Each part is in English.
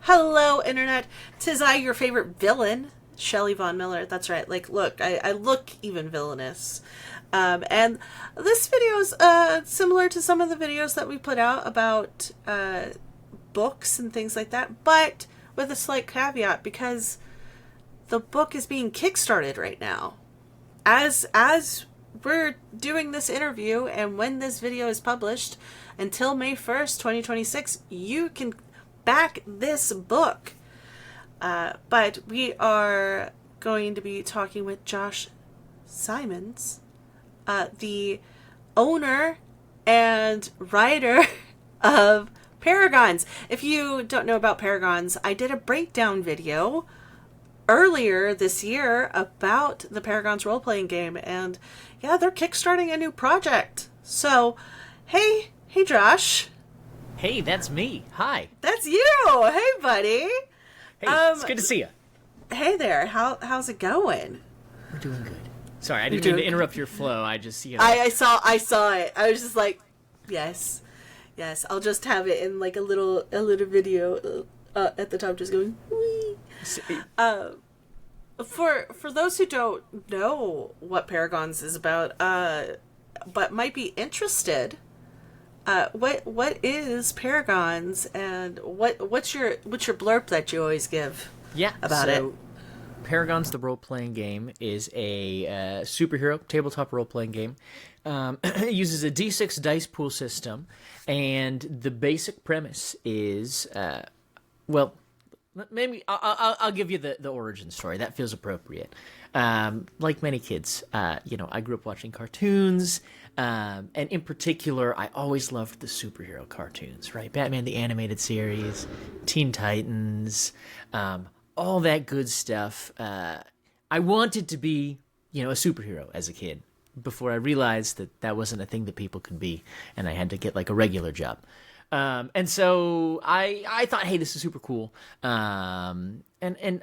Hello, Internet. 'Tis I, your favorite villain, Shelly Von Miller. That's right. Like, look, I look even villainous. And this video is similar to some of the videos that we put out about books and things like that, but with a slight caveat because the book is being kickstarted right now. As we're doing this interview and when this video is published, until May 1st, 2026, you can back this book. But we are going to be talking with Josh Simons, the owner and writer of Paragons. If you don't know about Paragons, I did a breakdown video earlier this year about the Paragons Roleplaying Game, and yeah, they're kickstarting a new project. So, hey Josh. Hey, that's me. Hi. That's you. Hey, buddy. Hey, it's good to see you. Hey there. How's it going? We're doing good. Sorry, I didn't mean to interrupt your flow. I just, I saw it. I was just like, yes. I'll just have it in like a little video at the top, just going. Wee. For those who don't know what Paragons is about, but might be interested, what is Paragons, and what's your blurb that you always give? About it. Paragons, the role-playing game, is a superhero tabletop role-playing game. It uses a D6 dice pool system, and the basic premise is, maybe I'll give you the origin story. That feels appropriate. Like many kids, I grew up watching cartoons, and in particular, I always loved the superhero cartoons, right? Batman the Animated Series, Teen Titans, all that good stuff. I wanted to be, a superhero as a kid before I realized that wasn't a thing that people could be, and I had to get like a regular job. And so I thought, hey, this is super cool. And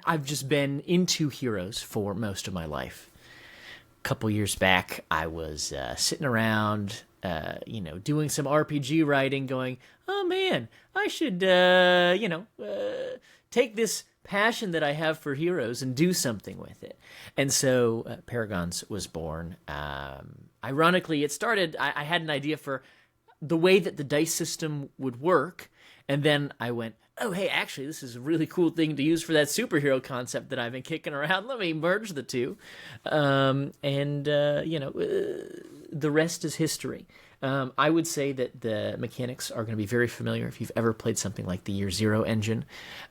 I've just been into heroes for most of my life. A couple years back, I was sitting around, doing some RPG writing, going, oh man, I should, take this passion that I have for heroes and do something with it. And so Paragons was born. Ironically, it started, I had an idea for the way that the dice system would work, and then I went, oh, hey, actually, this is a really cool thing to use for that superhero concept that I've been kicking around. Let me merge the two. The rest is history. I would say that the mechanics are going to be very familiar if you've ever played something like the Year Zero engine.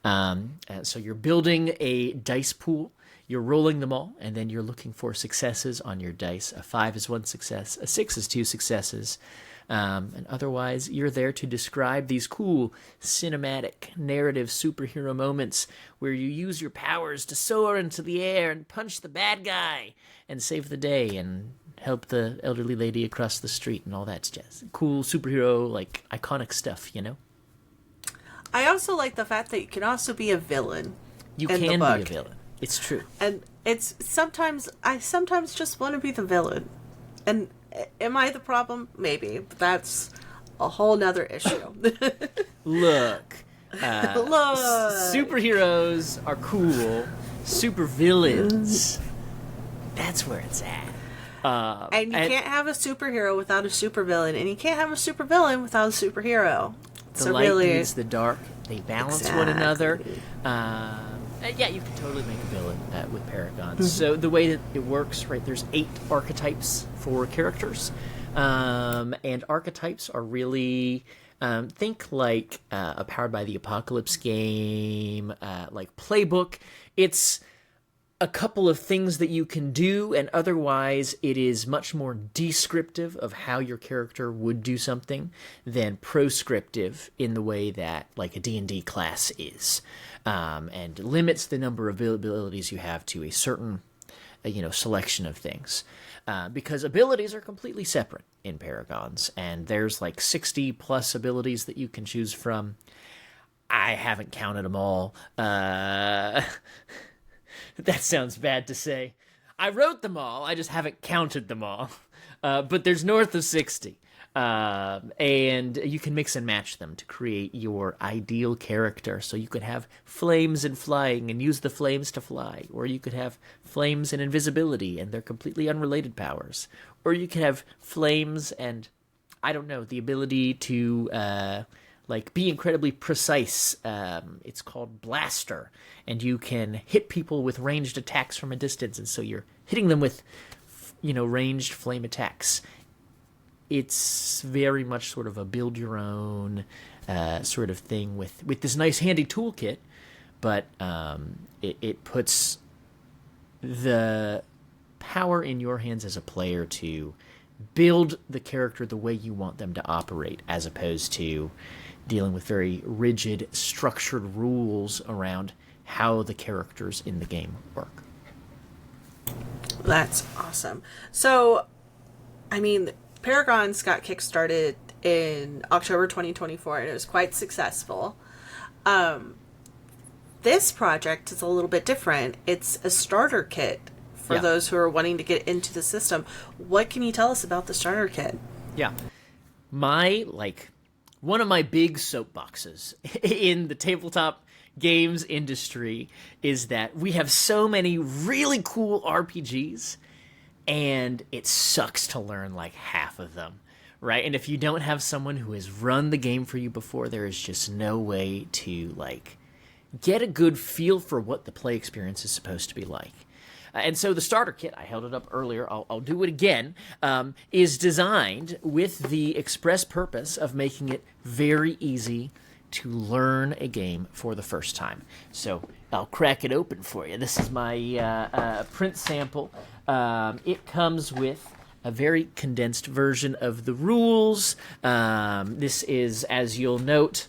So you're building a dice pool. You're rolling them all, and then you're looking for successes on your dice. A 5 is 1 success. A 6 is 2 successes. And otherwise, you're there to describe these cool cinematic narrative superhero moments where you use your powers to soar into the air and punch the bad guy and save the day and help the elderly lady across the street and all that jazz. Cool superhero, like, iconic stuff, I also like the fact that you can also be a villain. You can be a villain. It's true. And I sometimes just want to be the villain. And am I the problem? Maybe, but that's a whole nother issue. Look, superheroes are cool. Supervillains, that's where it's at. And you can't have a superhero without a supervillain, and you can't have a supervillain without a superhero. The light meets the dark; they balance one another. Yeah, you can totally make a villain with Paragons. Mm-hmm. So the way that it works, right, there's 8 archetypes for characters. And archetypes are really, think like a Powered by the Apocalypse game, like Playbook. It's a couple of things that you can do, and otherwise it is much more descriptive of how your character would do something than proscriptive in the way that like a D&D class is, and limits the number of abilities you have to a certain selection of things, because abilities are completely separate in Paragons, and there's like 60 plus abilities that you can choose from. I haven't counted them all. That sounds bad to say. I wrote them all, I just haven't counted them all. But there's north of 60. And you can mix and match them to create your ideal character. So you could have flames and flying and use the flames to fly, or you could have flames and invisibility and they're completely unrelated powers, or you could have flames and, I don't know, the ability to be incredibly precise. It's called Blaster, and you can hit people with ranged attacks from a distance, and so you're hitting them with, ranged flame attacks. It's very much sort of a build your own sort of thing with this nice handy toolkit, but it puts the power in your hands as a player to build the character the way you want them to operate, as opposed to dealing with very rigid, structured rules around how the characters in the game work. That's awesome. So, I mean, Paragons got kickstarted in October 2024, and it was quite successful. This project is a little bit different. It's a starter kit for those who are wanting to get into the system. What can you tell us about the starter kit? Yeah. One of my big soapboxes in the tabletop games industry is that we have so many really cool RPGs, and it sucks to learn like half of them, right? And if you don't have someone who has run the game for you before, there is just no way to get a good feel for what the play experience is supposed to be like. And so the starter kit, I held it up earlier, I'll do it again, is designed with the express purpose of making it very easy to learn a game for the first time. So I'll crack it open for you. This is my print sample. It comes with a very condensed version of the rules. This is, as you'll note,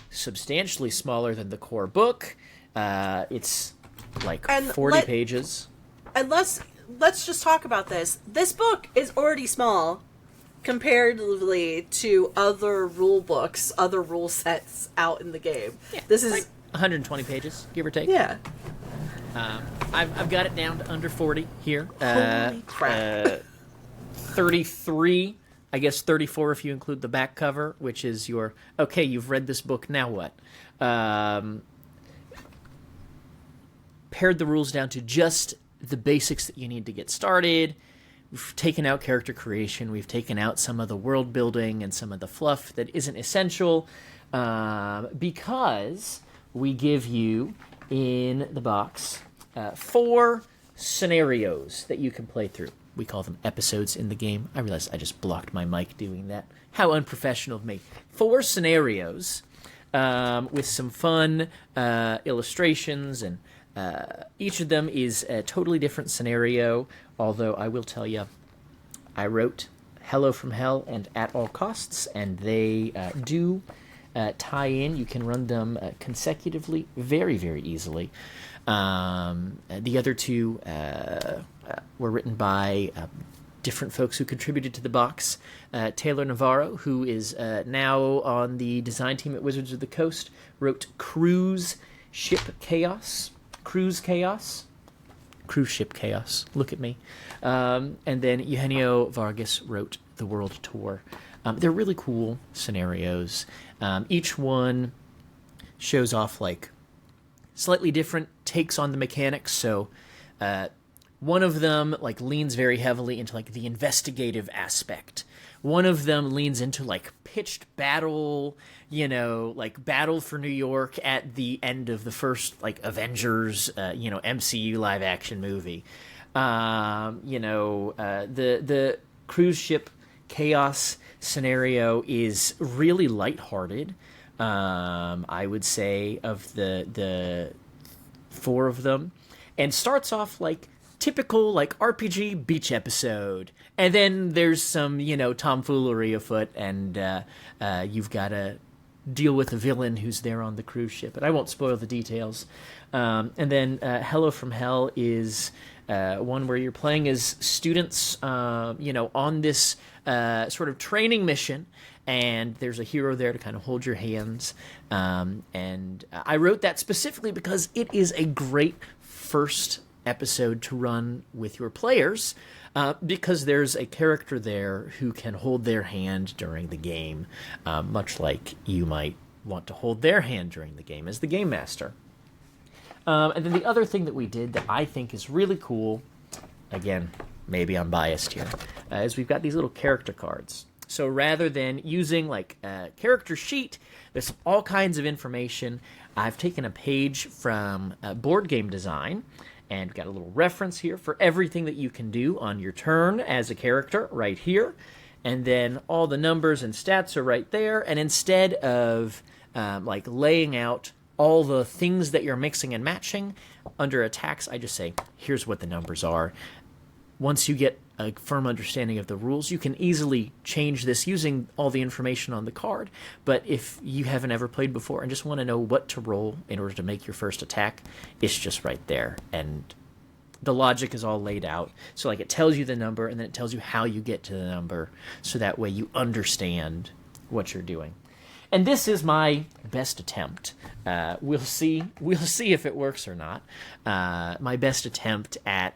substantially smaller than the core book. It's 40 pages. And let's just talk about this. This book is already small comparatively to other rule books, other rule sets out in the game. Yeah, this is 120 pages, give or take. Yeah. I've got it down to under 40 here. Holy crap. 33, I guess 34 if you include the back cover, which is your, okay, you've read this book, now what? Pared the rules down to just the basics that you need to get started. We've taken out character creation. We've taken out some of the world building and some of the fluff that isn't essential, because we give you in the box 4 scenarios that you can play through. We call them episodes in the game. I realize I just blocked my mic doing that. How unprofessional of me. 4 scenarios with some fun illustrations, and each of them is a totally different scenario, although I will tell you, I wrote Hello from Hell and At All Costs, and they do tie in. You can run them consecutively very, very easily. The other 2 were written by different folks who contributed to the box. Taylor Navarro, who is now on the design team at Wizards of the Coast, wrote Cruise Ship Chaos. Cruise Ship Chaos. Look at me. And then Eugenio Vargas wrote The World Tour. They're really cool scenarios. Each one shows off slightly different takes on the mechanics. So one of them leans very heavily into the investigative aspect. One of them leans into pitched battle, Battle for New York at the end of the first Avengers, MCU live action movie. The cruise ship chaos scenario is really lighthearted. I would say of the 4 of them, and starts off typical RPG beach episode, and then there's some tomfoolery afoot, and you've got to deal with a villain who's there on the cruise ship, but I won't spoil the details. And then Hello from Hell is one where you're playing as students on this sort of training mission, and there's a hero there to kind of hold your hands. And I wrote that specifically because it is a great first episode to run with your players, because there's a character there who can hold their hand during the game, much like you might want to hold their hand during the game as the game master. And then the other thing that we did that I think is really cool, again, maybe I'm biased here, is we've got these little character cards. So rather than using like a character sheet, there's all kinds of information. I've taken a page from board game design and got a little reference here for everything that you can do on your turn as a character right here. And then all the numbers and stats are right there. And instead of like laying out all the things that you're mixing and matching under attacks, I just say, here's what the numbers are. Once you get a firm understanding of the rules, you can easily change this using all the information on the card. But if you haven't ever played before and just want to know what to roll in order to make your first attack, it's just right there. And the logic is all laid out. So like it tells you the number, and then it tells you how you get to the number, so that way you understand what you're doing. And this is my best attempt. We'll see if it works or not. My best attempt at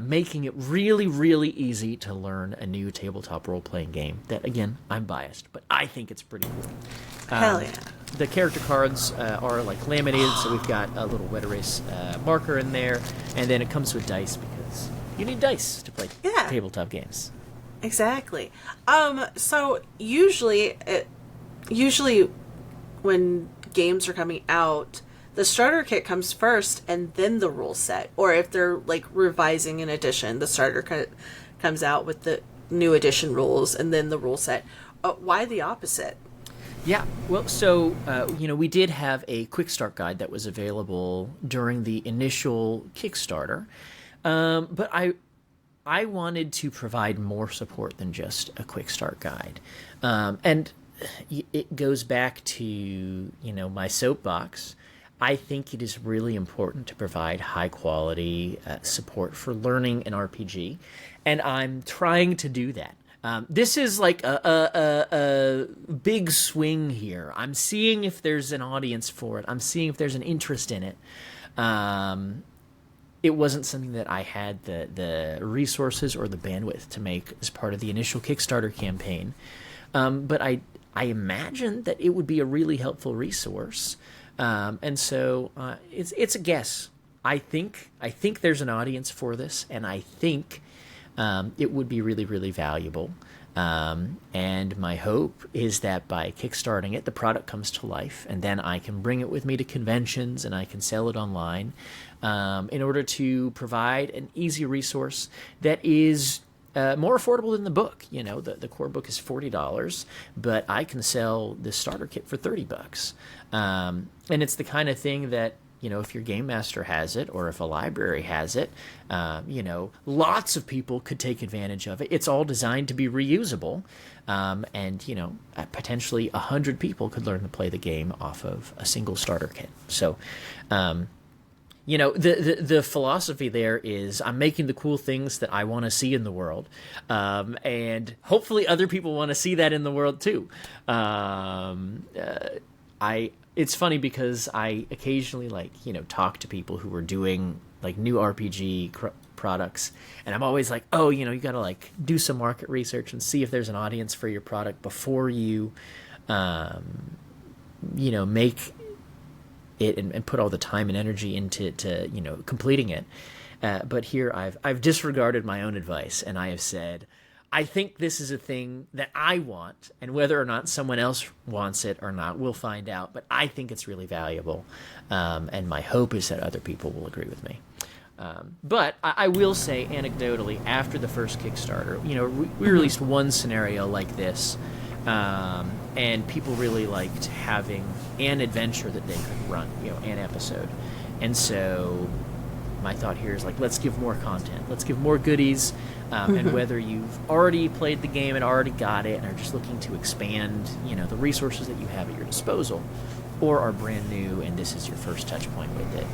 making it really, really easy to learn a new tabletop role-playing game. That, again, I'm biased, but I think it's pretty cool. Hell yeah. The character cards are like laminated, so we've got a little wet erase marker in there, and then it comes with dice because you need dice to play tabletop games. Exactly. So usually when games are coming out, the starter kit comes first and then the rule set. Or if they're like revising an edition, the starter kit comes out with the new edition rules and then the rule set. Why the opposite? Yeah, well, so, we did have a quick start guide that was available during the initial Kickstarter, but I wanted to provide more support than just a quick start guide. And it goes back to, my soapbox. I think it is really important to provide high-quality support for learning an RPG, and I'm trying to do that. This is like a big swing here. I'm seeing if there's an audience for it. I'm seeing if there's an interest in it. It wasn't something that I had the resources or the bandwidth to make as part of the initial Kickstarter campaign. But I imagine that it would be a really helpful resource. And so it's a guess. I think there's an audience for this, and I think it would be really, really valuable. And my hope is that by kickstarting it, the product comes to life, and then I can bring it with me to conventions and I can sell it online in order to provide an easy resource that is more affordable than the book. The core book is $40, but I can sell this starter kit for $30. And it's the kind of thing that, if your game master has it or if a library has it, lots of people could take advantage of it. It's all designed to be reusable. And, potentially 100 people could learn to play the game off of a single starter kit. So, the philosophy there is I'm making the cool things that I want to see in the world. And hopefully other people want to see that in the world too. It's funny because I occasionally talk to people who are doing new RPG products, and I'm always like, oh, you got to do some market research and see if there's an audience for your product before you, make it and put all the time and energy into completing it. But here I've disregarded my own advice, and I have said, I think this is a thing that I want, and whether or not someone else wants it or not, we'll find out. But I think it's really valuable, and my hope is that other people will agree with me. But I will say, anecdotally, after the first Kickstarter, we released one scenario like this, and people really liked having an adventure that they could run, an episode. And so my thought here is let's give more content. Let's give more goodies. And whether you've already played the game and already got it and are just looking to expand, the resources that you have at your disposal, or are brand new and this is your first touch point with it,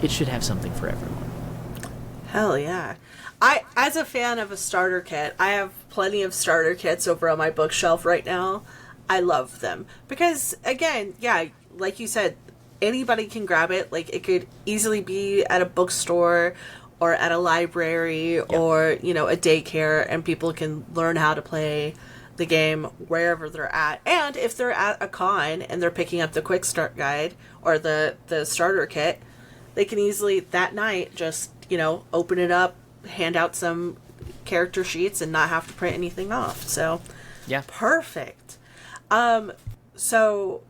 it should have something for everyone. Hell yeah. As a fan of a starter kit, I have plenty of starter kits over on my bookshelf right now. I love them. Because, again, like you said, anybody can grab it. It could easily be at a bookstore or at a library or, you know, a daycare, and people can learn how to play the game wherever they're at. And if they're at a con and they're picking up the quick start guide or the starter kit, they can easily that night just, you know, open it up, hand out some character sheets and not have to print anything off. So yeah, perfect. So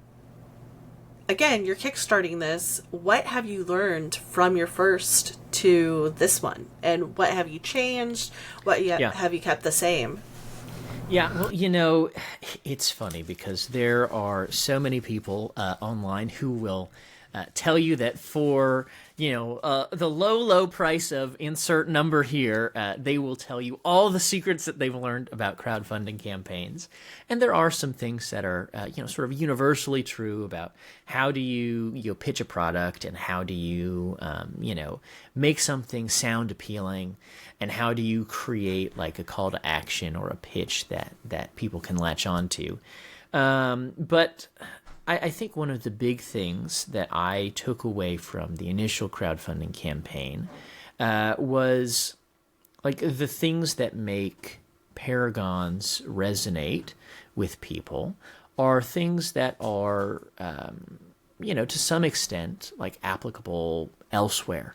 again, you're kickstarting this. What have you learned from your first to this one? And what have you changed? What have you kept the same? Yeah, well, you know, it's funny because there are so many people online who will tell you that for, you know, the low price of insert number here, they will tell you all the secrets that they've learned about crowdfunding campaigns. And there are some things that are, you know, sort of universally true about how do you pitch a product, and how do you, you know, make something sound appealing, and how do you create like a call to action or a pitch that people can latch on to. But I think one of the big things that I took away from the initial crowdfunding campaign was like the things that make Paragons resonate with people are things that are, you know, to some extent like applicable elsewhere.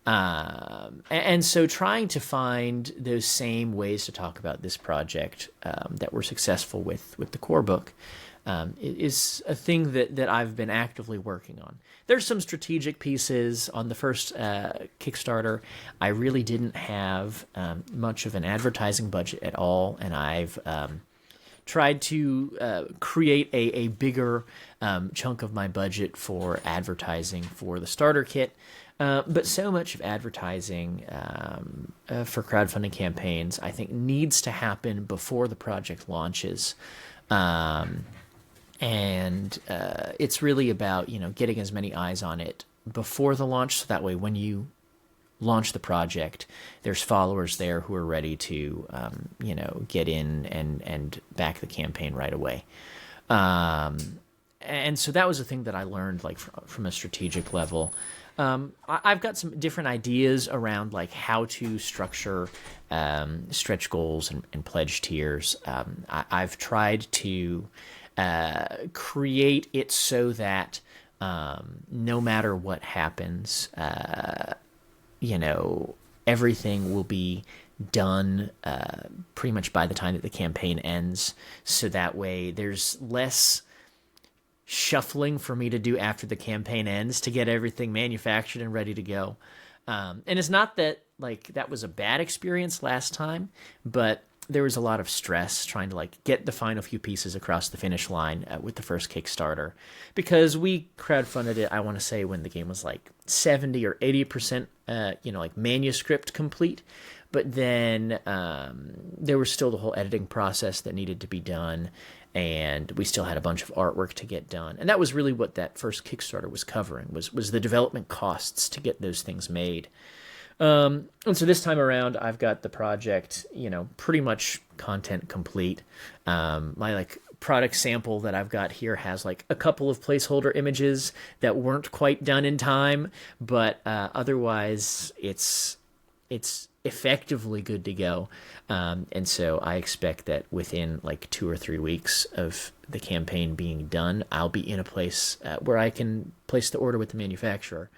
And so trying to find those same ways to talk about this project that were successful with the core book is a thing that I've been actively working on. There's some strategic pieces on the first Kickstarter. I really didn't have much of an advertising budget at all, and I've tried to create a bigger chunk of my budget for advertising for the starter kit. But so much of advertising for crowdfunding campaigns, I think, needs to happen before the project launches. And it's really about, you know, getting as many eyes on it before the launch, so that way when you launch the project, there's followers there who are ready to, you know, get in and back the campaign right away. And so that was a thing that I learned, like, from a strategic level. I've got some different ideas around like how to structure stretch goals and pledge tiers. I've tried to create it so that no matter what happens, you know, everything will be done pretty much by the time that the campaign ends. So that way there's less shuffling for me to do after the campaign ends to get everything manufactured and ready to go. And it's not that like that was a bad experience last time, but there was a lot of stress trying to like get the final few pieces across the finish line with the first Kickstarter, because we crowdfunded it, I want to say, when the game was like 70 or 80%, you know, like manuscript complete. But then there was still the whole editing process that needed to be done, and we still had a bunch of artwork to get done. And that was really what that first Kickstarter was covering, was the development costs to get those things made. And so this time around, I've got the project, you know, pretty much content complete. My like product sample that I've got here has like a couple of placeholder images that weren't quite done in time, but otherwise it's effectively good to go. And so I expect that within like 2 or 3 weeks of the campaign being done, I'll be in a place where I can place the order with the manufacturer.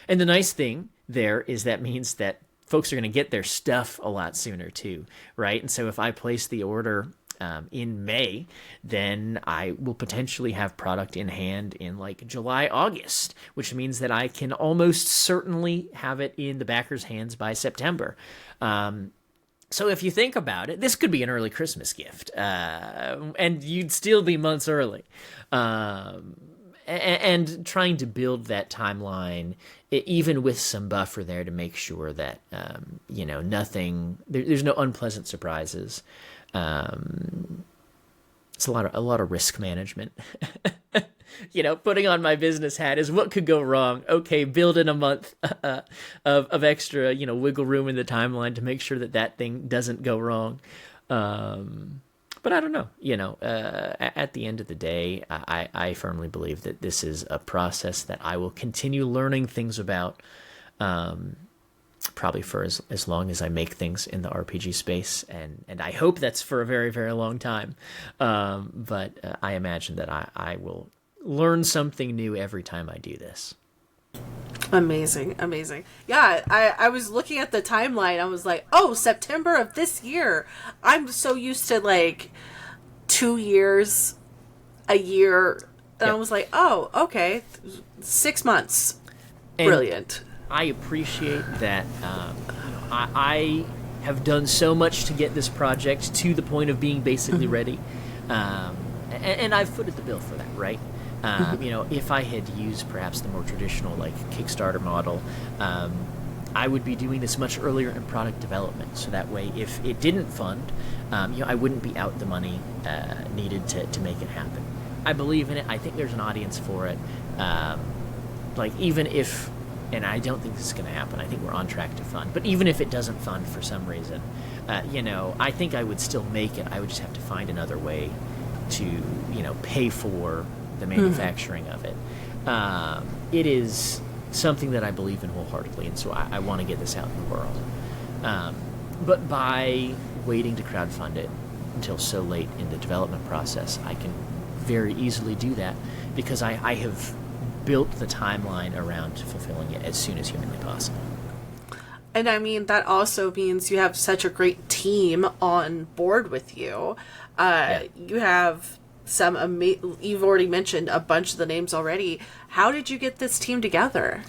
And the nice thing there is that means that folks are going to get their stuff a lot sooner too, right? And so if I place the order in May, then I will potentially have product in hand in like July, August, which means that I can almost certainly have it in the backer's hands by September. So if you think about it, this could be an early Christmas gift, and you'd still be months early. And trying to build that timeline, even with some buffer there, to make sure that you know, there's no unpleasant surprises. It's a lot of risk management. You know, putting on my business hat is what could go wrong. Okay, build in a month of extra, you know, wiggle room in the timeline to make sure that thing doesn't go wrong. But I don't know, you know, at the end of the day, I firmly believe that this is a process that I will continue learning things about. probably for as long as I make things in the RPG space, and I hope that's for a very, very long time. But I imagine that I will learn something new every time I do this. Amazing, amazing. Yeah, I was looking at the timeline. I was like, oh, September of this year. I'm so used to like 2 years, a year. And I was like, oh, okay, 6 months. And Brilliant. I appreciate that. I have done so much to get this project to the point of being basically ready. And I've footed the bill for that, right? If I had used perhaps the more traditional like Kickstarter model, I would be doing this much earlier in product development. So that way, if it didn't fund, I wouldn't be out the money needed to make it happen. I believe in it. I think there's an audience for it. Even if, and I don't think this is going to happen. I think we're on track to fund. But even if it doesn't fund for some reason, I think I would still make it. I would just have to find another way to, pay for the manufacturing of it. It is something that I believe in wholeheartedly, and so I want to get this out in the world. But by waiting to crowdfund it until so late in the development process, I can very easily do that because I have built the timeline around fulfilling it as soon as humanly possible. And I mean, that also means you have such a great team on board with you. You have you've already mentioned a bunch of the names already. How did you get this team together?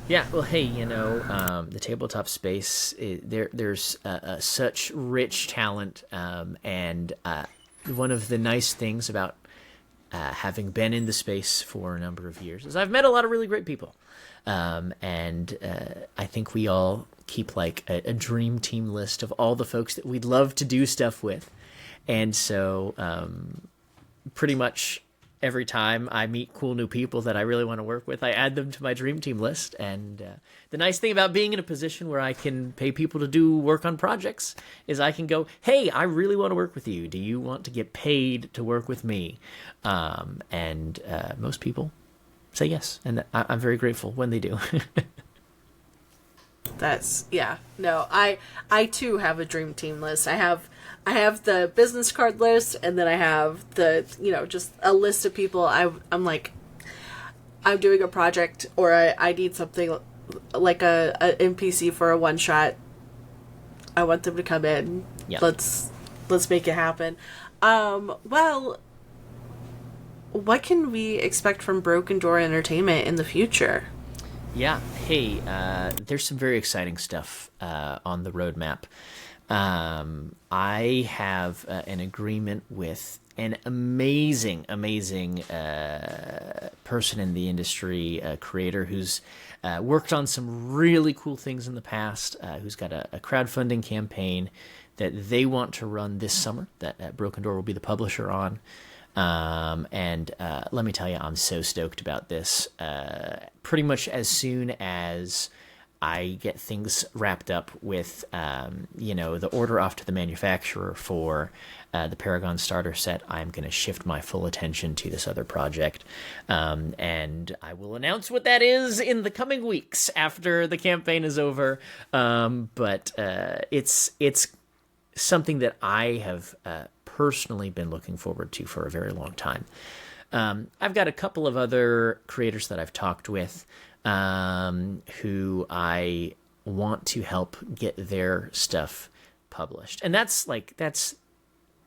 Yeah, well, hey, the tabletop space, there's such rich talent, and one of the nice things about having been in the space for a number of years is I've met a lot of really great people, and I think we all keep like a dream team list of all the folks that we'd love to do stuff with, and so pretty much every time I meet cool new people that I really want to work with, I add them to my dream team list. And the nice thing about being in a position where I can pay people to do work on projects is I can go, hey, I really want to work with you. Do you want to get paid to work with me? And most people say yes. And I'm very grateful when they do. I too have a dream team list. I have the business card list, and then I have the, just a list of people. I'm like, I'm doing a project, or I need something like a NPC for a one shot. I want them to come in. Yep. Let's make it happen. Well, what can we expect from Broken Door Entertainment in the future? Yeah. Hey, there's some very exciting stuff on the roadmap. I have an agreement with an amazing person in the industry, a creator who's worked on some really cool things in the past, who's got a crowdfunding campaign that they want to run this summer that Broken Door will be the publisher on. And let me tell you, I'm so stoked about this. Pretty much as soon as I get things wrapped up with, the order off to the manufacturer for the Paragons Starter set, I'm going to shift my full attention to this other project. And I will announce what that is in the coming weeks after the campaign is over. But it's something that I have personally been looking forward to for a very long time. I've got a couple of other creators that I've talked with who I want to help get their stuff published. And that's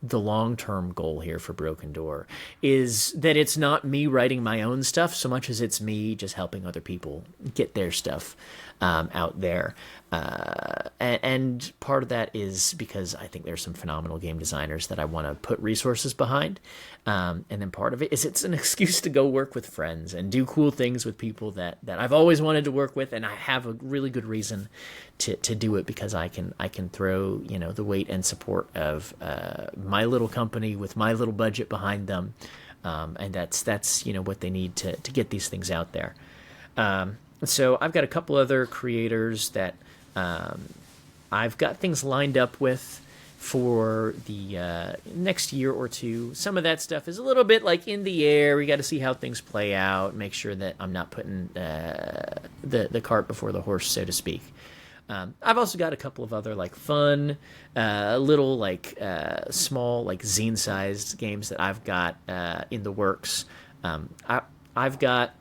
the long-term goal here for Broken Door, is that it's not me writing my own stuff so much as it's me just helping other people get their stuff out there. And part of that is because I think there's some phenomenal game designers that I want to put resources behind. And then part of it is it's an excuse to go work with friends and do cool things with people that I've always wanted to work with, and I have a really good reason to do it because I can throw the weight and support of my little company with my little budget behind them, and that's what they need to get these things out there. So I've got a couple other creators that I've got things lined up with for the next year or two. Some of that stuff is a little bit like in the air. We got to see how things play out, make sure that I'm not putting the cart before the horse, so to speak. I've also got a couple of other like fun, little like small like zine-sized games that I've got in the works. I've got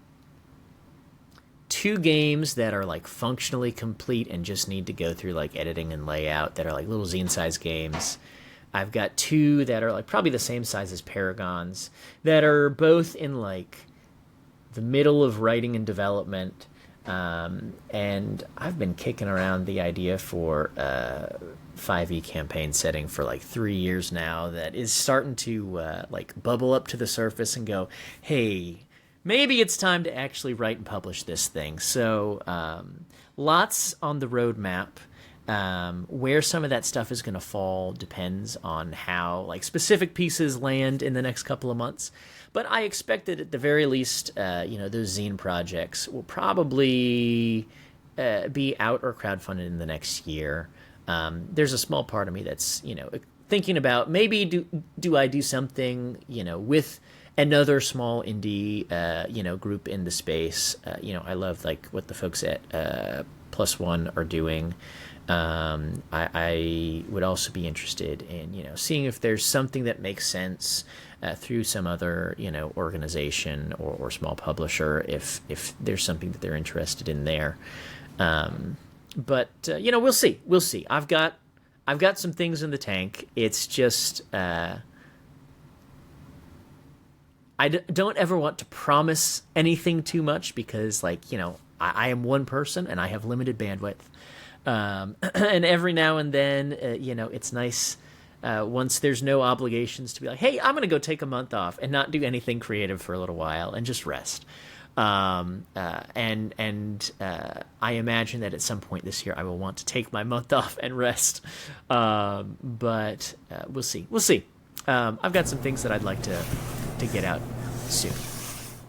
2 games that are like functionally complete and just need to go through like editing and layout that are like little zine-sized games. I've got 2 that are like probably the same size as Paragons that are both in like the middle of writing and development. And I've been kicking around the idea for 5e campaign setting for like 3 years now that is starting to like bubble up to the surface and go, hey, maybe it's time to actually write and publish this thing. So lots on the roadmap. Where some of that stuff is going to fall depends on how like specific pieces land in the next couple of months. But I expect that at the very least, those zine projects will probably be out or crowdfunded in the next year. There's a small part of me that's, thinking about maybe do I do something, with another small indie, group in the space. I love like what the folks at Plus One are doing. I would also be interested in, seeing if there's something that makes sense through some other, organization or small publisher, if there's something that they're interested in there. But we'll see. We'll see. I've got some things in the tank. It's just, I don't ever want to promise anything too much because, like, I am one person and I have limited bandwidth. And every now and then, it's nice once there's no obligations to be like, hey, I'm going to go take a month off and not do anything creative for a little while and just rest. And I imagine that at some point this year I will want to take my month off and rest. But we'll see. We'll see. I've got some things that I'd like to get out soon.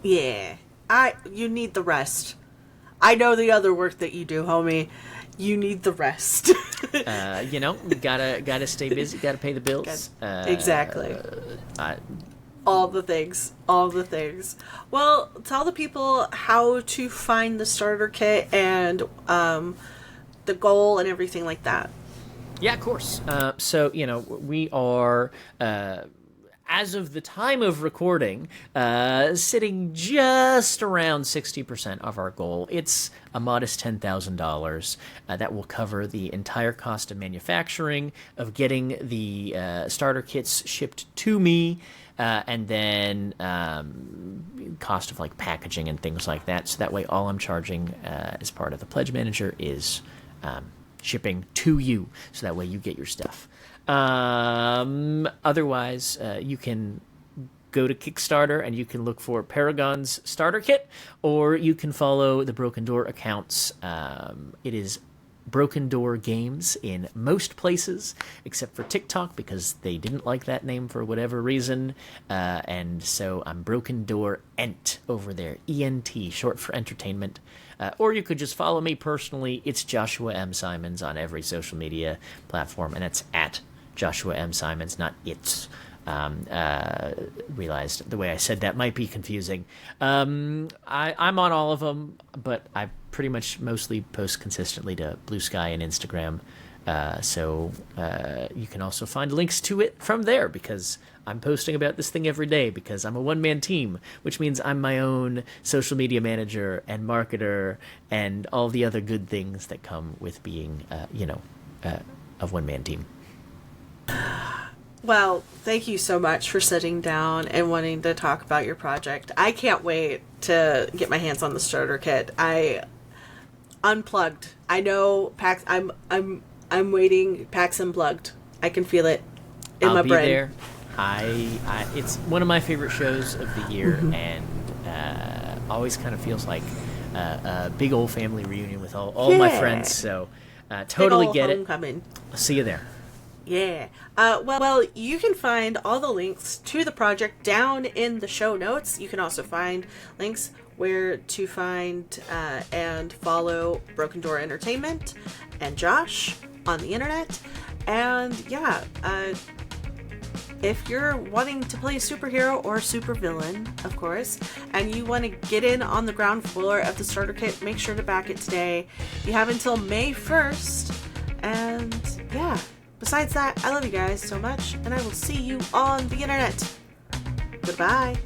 Yeah. You need the rest. I know the other work that you do, homie. You need the rest. Gotta stay busy. Gotta pay the bills. Exactly. All the things. Well, tell the people how to find the starter kit and the goal and everything like that. Yeah, of course. So we are. As of the time of recording, sitting just around 60% of our goal. It's a modest $10,000 that will cover the entire cost of manufacturing, of getting the starter kits shipped to me, and then cost of like packaging and things like that. So that way, all I'm charging as part of the Pledge Manager is shipping to you. So that way, you get your stuff. Otherwise, you can go to Kickstarter and you can look for Paragons Starter Kit, or you can follow the Broken Door accounts. It is Broken Door Games in most places, except for TikTok, because they didn't like that name for whatever reason. And so I'm Broken Door Ent over there. ENT, short for entertainment. Or you could just follow me personally. It's Joshua M. Simons on every social media platform, and it's at Joshua M. Simons, not it's. Realized the way I said that might be confusing. I'm on all of them, but I pretty much mostly post consistently to Blue Sky and Instagram. So you can also find links to it from there, because I'm posting about this thing every day, because I'm a one-man team, which means I'm my own social media manager and marketer and all the other good things that come with being, a one-man team. Well, thank you so much for sitting down and wanting to talk about your project. I can't wait to get my hands on the starter kit. I unplugged. I know PAX. I'm waiting. PAX Unplugged. I can feel it in my brain. There. It's one of my favorite shows of the year, and always kind of feels like a big old family reunion with all my friends. So totally get homecoming. it. I'll see you there. Yeah. Well, you can find all the links to the project down in the show notes. You can also find links where to find and follow Broken Door Entertainment and Josh on the internet. And yeah, if you're wanting to play superhero or supervillain, of course, and you want to get in on the ground floor of the starter kit, make sure to back it today. You have until May 1st. And yeah, besides that, I love you guys so much, and I will see you on the internet. Goodbye.